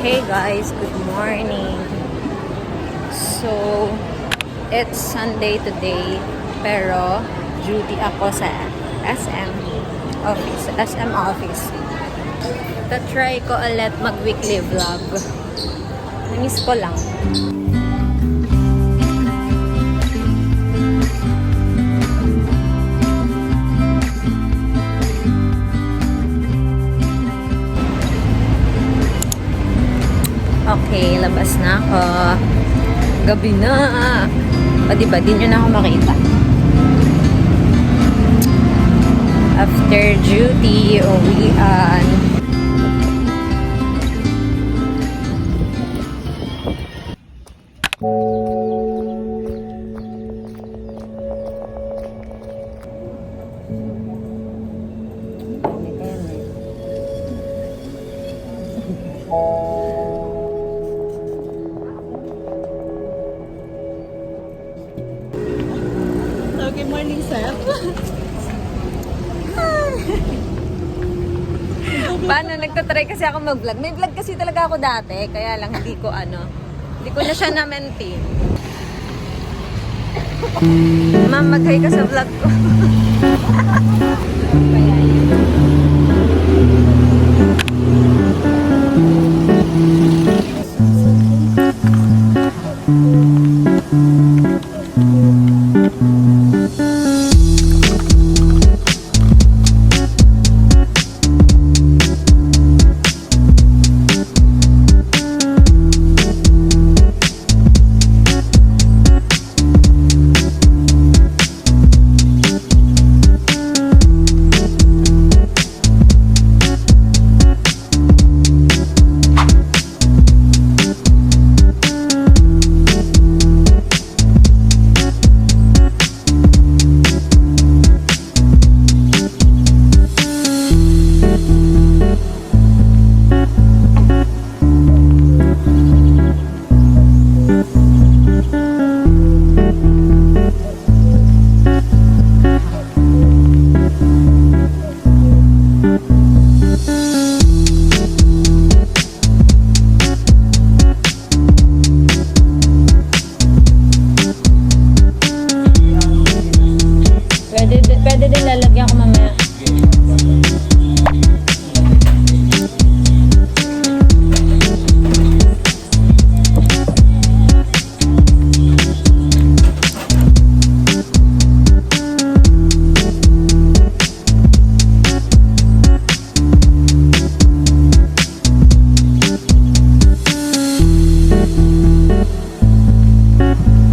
Hey guys, good morning. So, it's Sunday today, pero duty ako sa SM office. Ta-try ko ulit mag-weekly vlog. Namiss ko lang. Okay, labas na ako. Gabi na. O diba, di nyo na ako makita. After duty, uwian. Good morning, Seth. Paano? Nagtatry kasi ako mag-vlog. May vlog kasi talaga ako dati. Kaya lang hindi ko na siya na-maintain. Ma'am, mag-hi ka sa vlog ko. Kaya yun. Pwede din lalagyan ko mamaya.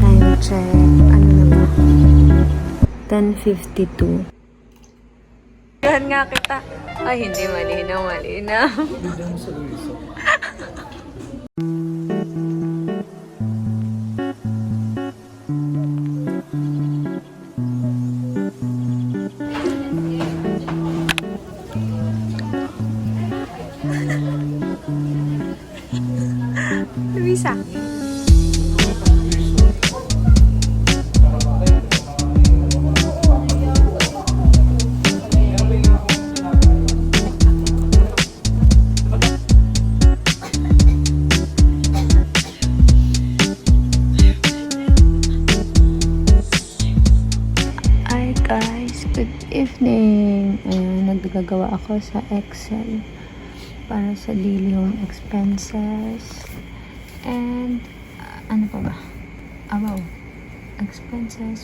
Time check. Ano na ba? 10:52. Yan nga kita. Ay, hindi malinaw. Bigyan mo sa Luisa. Luisa. Guys, good evening. Naggagawa ako sa Excel para sa daily home expenses and ano pa ba? Wow, expenses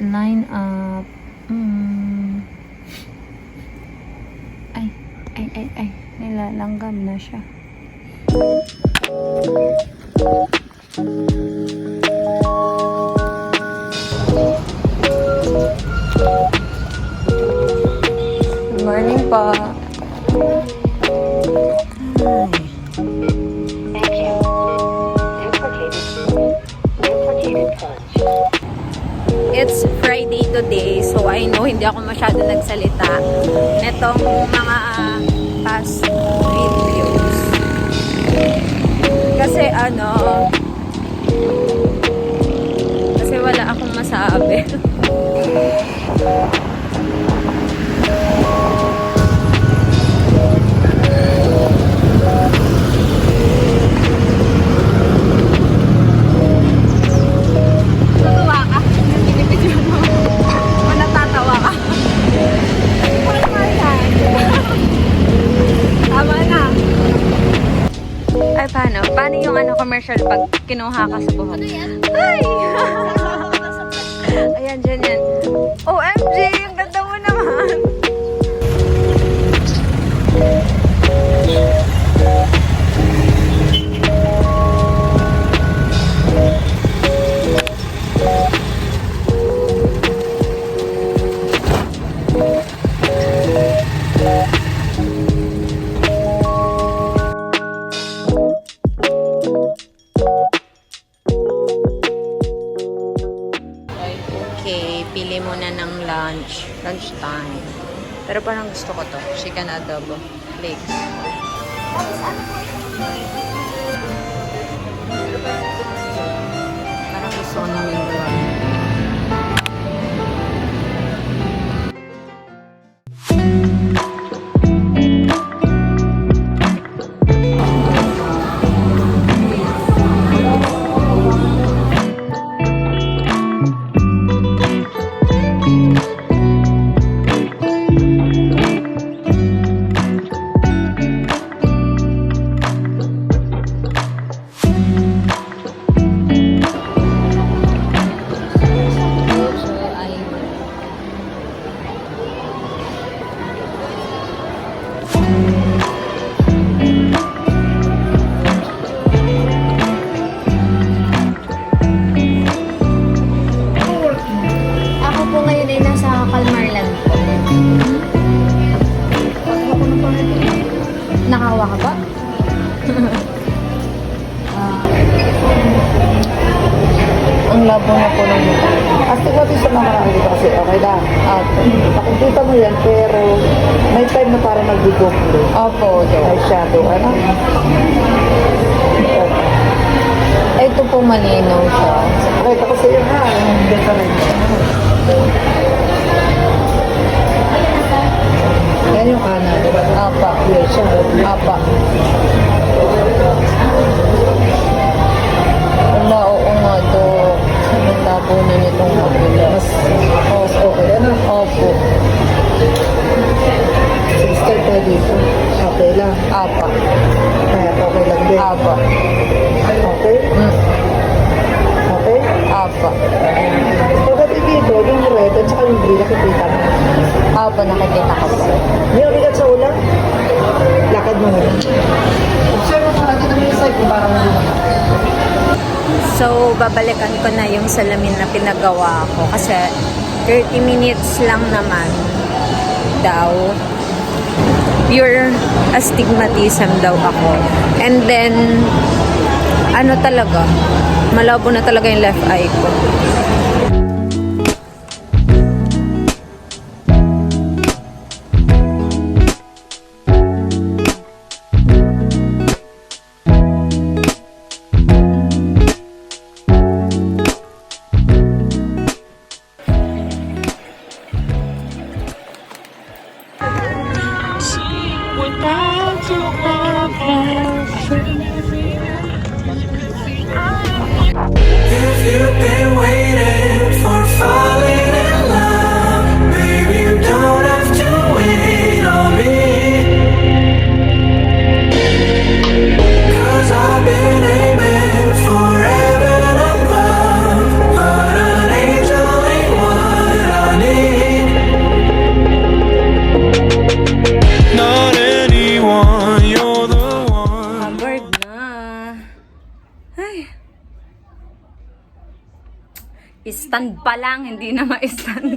line up. Ay, nilalanggam na siya. Morning po. Thank you. Duplicated punch. It's Friday today, so I know hindi ako masyado nagsalita. Netong mga past videos. Kasi wala akong masabi. controversial pag kinuha ka sa buhok. Ay! Ayan, dyan yan. OMG! Ang ganda mo naman! Okay, pili muna ng lunch. Lunch time. Pero parang gusto ko to. Chicken adobo. Flakes. Parang gusto ko ng lingguan. Ako po ngayon ay nasa Calmarlan po. Nakawa ka ba? Ang labo na po ng mukha. Astigmatis sa mga karami kasi okay lang. Nakikita mo yan, pero may time na parang nag-guguklo. Opo, May shadow, ano? ito po malinaw siya. Okay, tapos sa'yo ha, yung difference. Yan yung kanan. Apa. Yes, siya. Apa. Wala, oo nga to. Ang labo na nitong kabila. Mas okay, ano? Opo. Start tayo dito. Okay lang. Apa. Kaya okay lang din. Apa. Okay? Okay? Apa. Pagdating dito, yung red at saka yung green, nakikita mo. Apa, nakikita ko po. Yung bigat sa ulang, lakad mo muna. Observe mo natin naman yung side kung parang hindi naman. So, babalikan ko na yung salamin na pinagawa ko kasi 30 minutes lang naman daw. Pure astigmatism daw ako. And then, ano talaga, malabo na talaga yung left eye ko. If you've been waiting for falling in love, baby, you don't have to wait on me. 'Cause I've been aiming for heaven above, but an angel ain't what I need. Not anyone, you're the one. Covered na. Ay. Stand pa lang, hindi na ma-stand.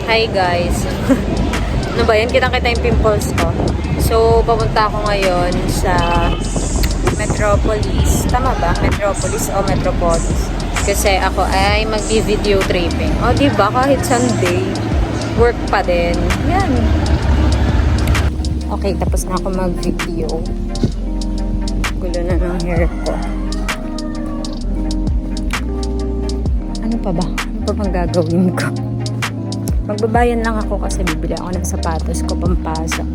Hi guys. Ano ba yan? Kitang-kita yung pimples ko. So, papunta ako ngayon sa Metropolis. Tama ba? Metropolis o Metropolis? Kasi ako ay magbi-video tripping. O, diba? Kahit Sunday, work pa din. Yan. Okay, tapos na ako mag-video. Gulo na ng hair ko. Ano pa ba? Ano pa bang gagawin ko? Magbabayan lang ako kasi bibili ako ng sapatos ko pampasok.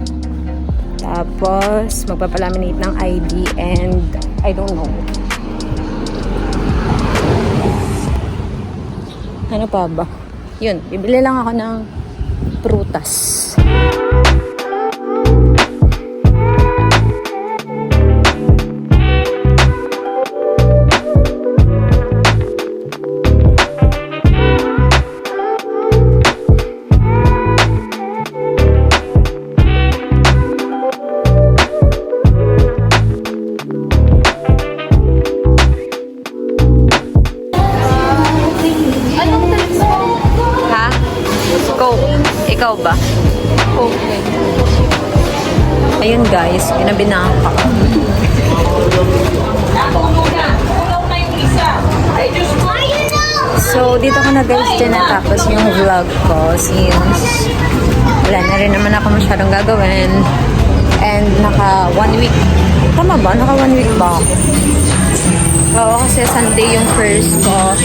Tapos, magpapalaminate ng ID and I don't know. Ano pa ba? Yun, bibili lang ako ng prutas. Ha? Coke. Ikaw ba? Coke. Ayun guys, pinabinaan ka. So, dito ko na guys din natapos yung vlog ko since wala na rin naman ako masyadong gagawin. And naka 1 week. Tama ba? Naka 1 week ba ako? Oo, kasi Sunday yung first ko.